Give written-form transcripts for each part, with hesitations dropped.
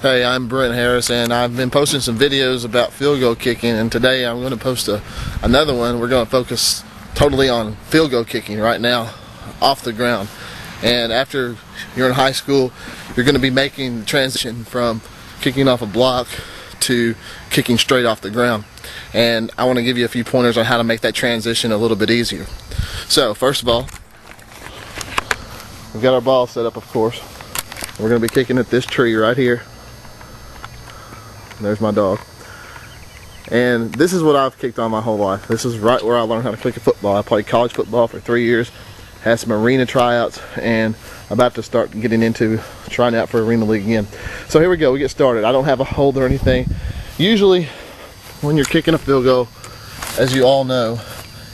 Hey, I'm Brent Harris, and I've been posting some videos about field goal kicking, and today I'm going to post another one. We're going to focus totally on field goal kicking right now, off the ground. And after you're in high school, you're going to be making the transition from kicking off a block to kicking straight off the ground. And I want to give you a few pointers on how to make that transition a little bit easier. So, first of all, we've got our ball set up, of course. We're going to be kicking at this tree right here. There's my dog. And this is what I've kicked on my whole life. This is right where I learned how to kick a football. I played college football for 3 years, had some arena tryouts, and about to start getting into trying out for Arena League again. So here we go, we get started. I don't have a hold or anything. Usually when you're kicking a field goal, as you all know,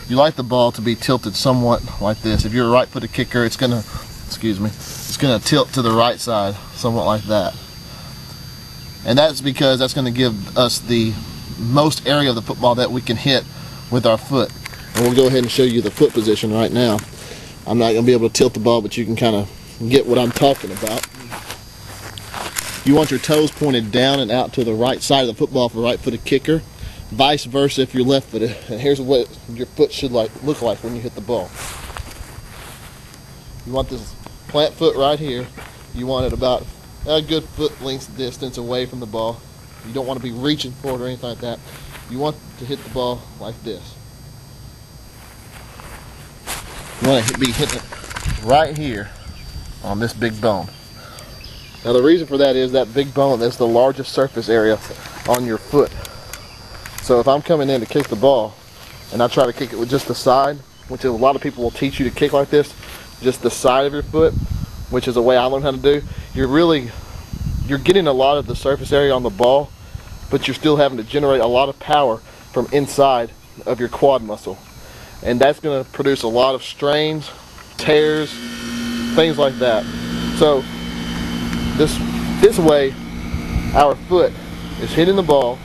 you like the ball to be tilted somewhat like this. If you're a right-footed kicker, it's gonna, it's gonna tilt to the right side, somewhat like that. And that's because that's going to give us the most area of the football that we can hit with our foot. And we'll go ahead and show you the foot position right now. I'm not going to be able to tilt the ball, but you can kind of get what I'm talking about. You want your toes pointed down and out to the right side of the football for a right-footed kicker. Vice versa if you're left-footed. And here's what your foot should look like when you hit the ball. You want this plant foot right here. You want it about a good foot length distance away from the ball. You don't want to be reaching for it or anything like that. You want to hit the ball like this. You want to be hitting it right here on this big bone. Now the reason for that is that big bone is the largest surface area on your foot. So if I'm coming in to kick the ball and I try to kick it with just the side, which a lot of people will teach you to kick like this, just the side of your foot, which is a way I learned how to do, you're getting a lot of the surface area on the ball, but you're still having to generate a lot of power from inside of your quad muscle. And that's going to produce a lot of strains, tears, things like that. So this way, our foot is hitting the ball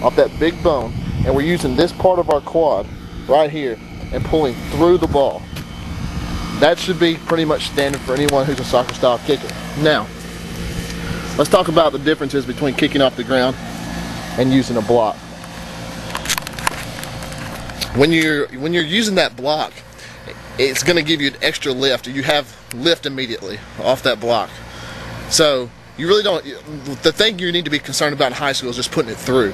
off that big bone, and we're using this part of our quad right here and pulling through the ball. That should be pretty much standard for anyone who's a soccer style kicker. Now, let's talk about the differences between kicking off the ground and using a block. When you're using that block, it's going to give you an extra lift. You have lift immediately off that block. So you really don't. The thing you need to be concerned about in high school is just putting it through.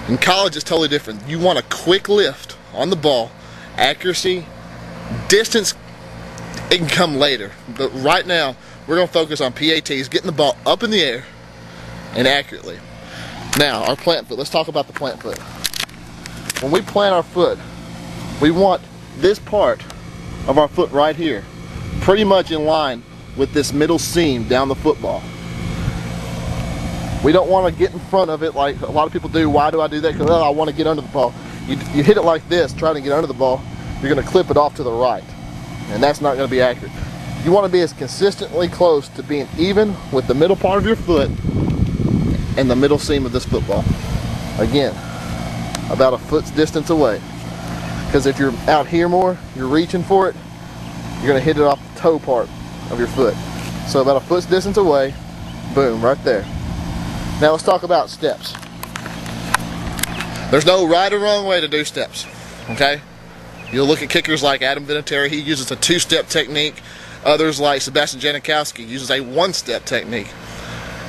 In college, it's totally different. You want a quick lift on the ball, accuracy, distance. It can come later, but right now we're going to focus on PATs, getting the ball up in the air and accurately. Now, our plant foot. Let's talk about the plant foot. When we plant our foot, we want this part of our foot right here pretty much in line with this middle seam down the football. We don't want to get in front of it like a lot of people do. Why do I do that? Because I want to get under the ball. You hit it like this, trying to get under the ball, you're going to clip it off to the right. And that's not going to be accurate. You want to be as consistently close to being even with the middle part of your foot and the middle seam of this football. Again, about a foot's distance away. Because if you're out here more, you're reaching for it, you're going to hit it off the toe part of your foot. So about a foot's distance away, boom, right there. Now let's talk about steps. There's no right or wrong way to do steps, okay? You'll look at kickers like Adam Vinatieri, he uses a two-step technique. Others like Sebastian Janikowski uses a one-step technique.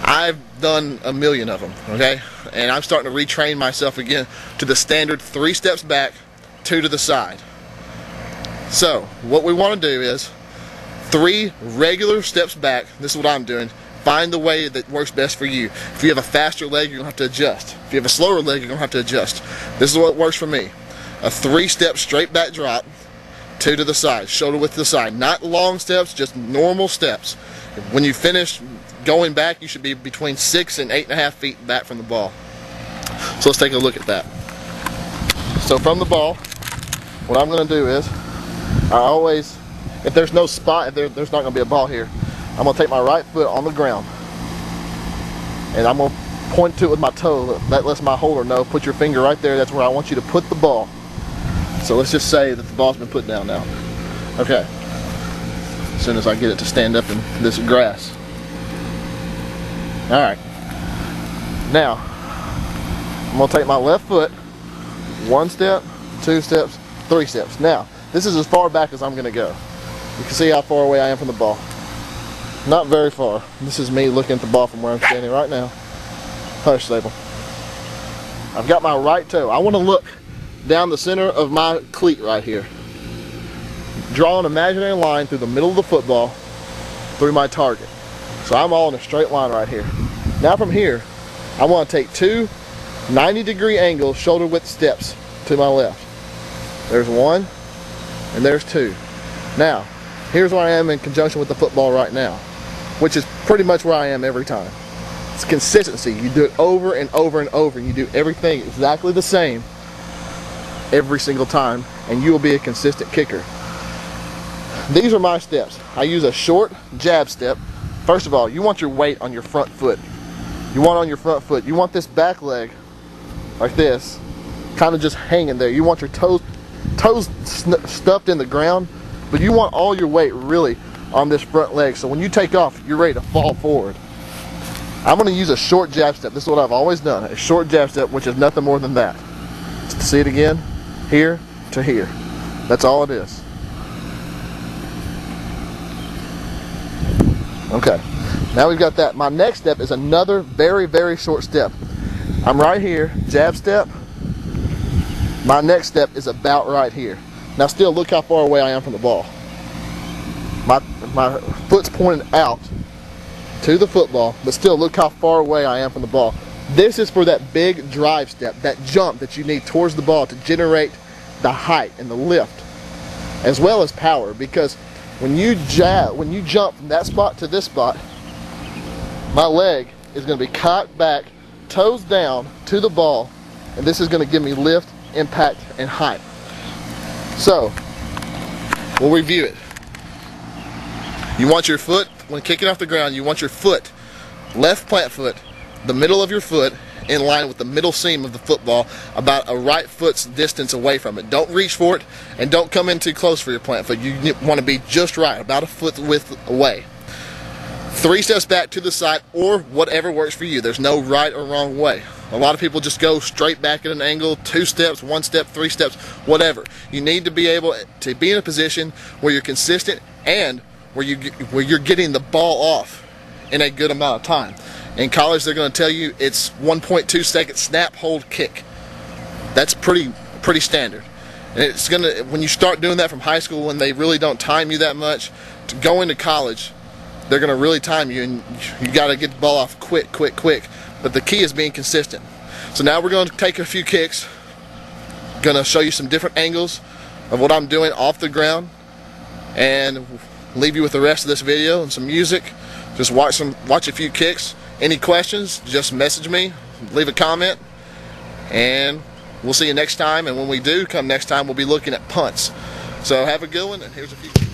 I've done a million of them, okay? And I'm starting to retrain myself again to the standard 3 steps back, 2 to the side. So, what we want to do is 3 regular steps back. This is what I'm doing. Find the way that works best for you. If you have a faster leg, you're going to have to adjust. If you have a slower leg, you're going to have to adjust. This is what works for me. A 3-step straight back drop, 2 to the side, shoulder width to the side. Not long steps, just normal steps. When you finish going back, you should be between 6 and 8.5 feet back from the ball. So let's take a look at that. So from the ball, what I'm going to do is, I always, if there's no spot, if there's not going to be a ball here, I'm going to take my right foot on the ground, and I'm going to point to it with my toe. That lets my holder know, put your finger right there, that's where I want you to put the ball. So let's just say that the ball's been put down now. Okay. As soon as I get it to stand up in this grass. Alright. Now, I'm going to take my left foot, 1 step, 2 steps, 3 steps. Now, this is as far back as I'm going to go. You can see how far away I am from the ball. Not very far. This is me looking at the ball from where I'm standing right now. Hush, Sable. I've got my right toe. I want to look down the center of my cleat right here. Draw an imaginary line through the middle of the football through my target. So I'm all in a straight line right here. Now from here, I want to take 2 90-degree angles, shoulder width steps to my left. There's 1 and there's 2. Now, here's where I am in conjunction with the football right now, which is pretty much where I am every time. It's consistency. You do it over and over and over, and you do everything exactly the same every single time, and you will be a consistent kicker. These are my steps. I use a short jab step. First of all, you want your weight on your front foot. You want this back leg like this, kind of just hanging there. You want your toes stuffed in the ground, but you want all your weight really on this front leg, so when you take off, you're ready to fall forward. I'm going to use a short jab step. This is what I've always done, a short jab step, which is nothing more than that. See it again? Here to here. That's all it is. Okay, now we've got that. My next step is another very, very short step. I'm right here, jab step. My next step is about right here. Now still, look how far away I am from the ball. My foot's pointed out to the football, but still look how far away I am from the ball. This is for that big drive step, that jump that you need towards the ball to generate the height and the lift, as well as power, because when you jump from that spot to this spot, my leg is going to be cocked back, toes down to the ball, and this is going to give me lift, impact, and height. So, we'll review it. You want your foot, when kicking off the ground, you want your foot, left plant foot, the middle of your foot, in line with the middle seam of the football, about a right foot's distance away from it. Don't reach for it, and don't come in too close for your plant foot. You want to be just right, about a foot width away. 3 steps back to the side, or whatever works for you. There's no right or wrong way. A lot of people just go straight back at an angle, 2 steps, 1 step, 3 steps, whatever. You need to be able to be in a position where you're consistent and where you're getting the ball off in a good amount of time. In college, they're going to tell you it's 1.2 second snap, hold, kick. That's pretty standard. And it's going to, when you start doing that from high school, when they really don't time you that much, to go into college, they're going to really time you, and you got to get the ball off quick. But the key is being consistent. So now we're going to take a few kicks. Going to show you some different angles of what I'm doing off the ground, and leave you with the rest of this video and some music. Just watch a few kicks. Any questions, just message me, leave a comment, and we'll see you next time. And when we do come next time, we'll be looking at punts. So have a good one, and here's a few.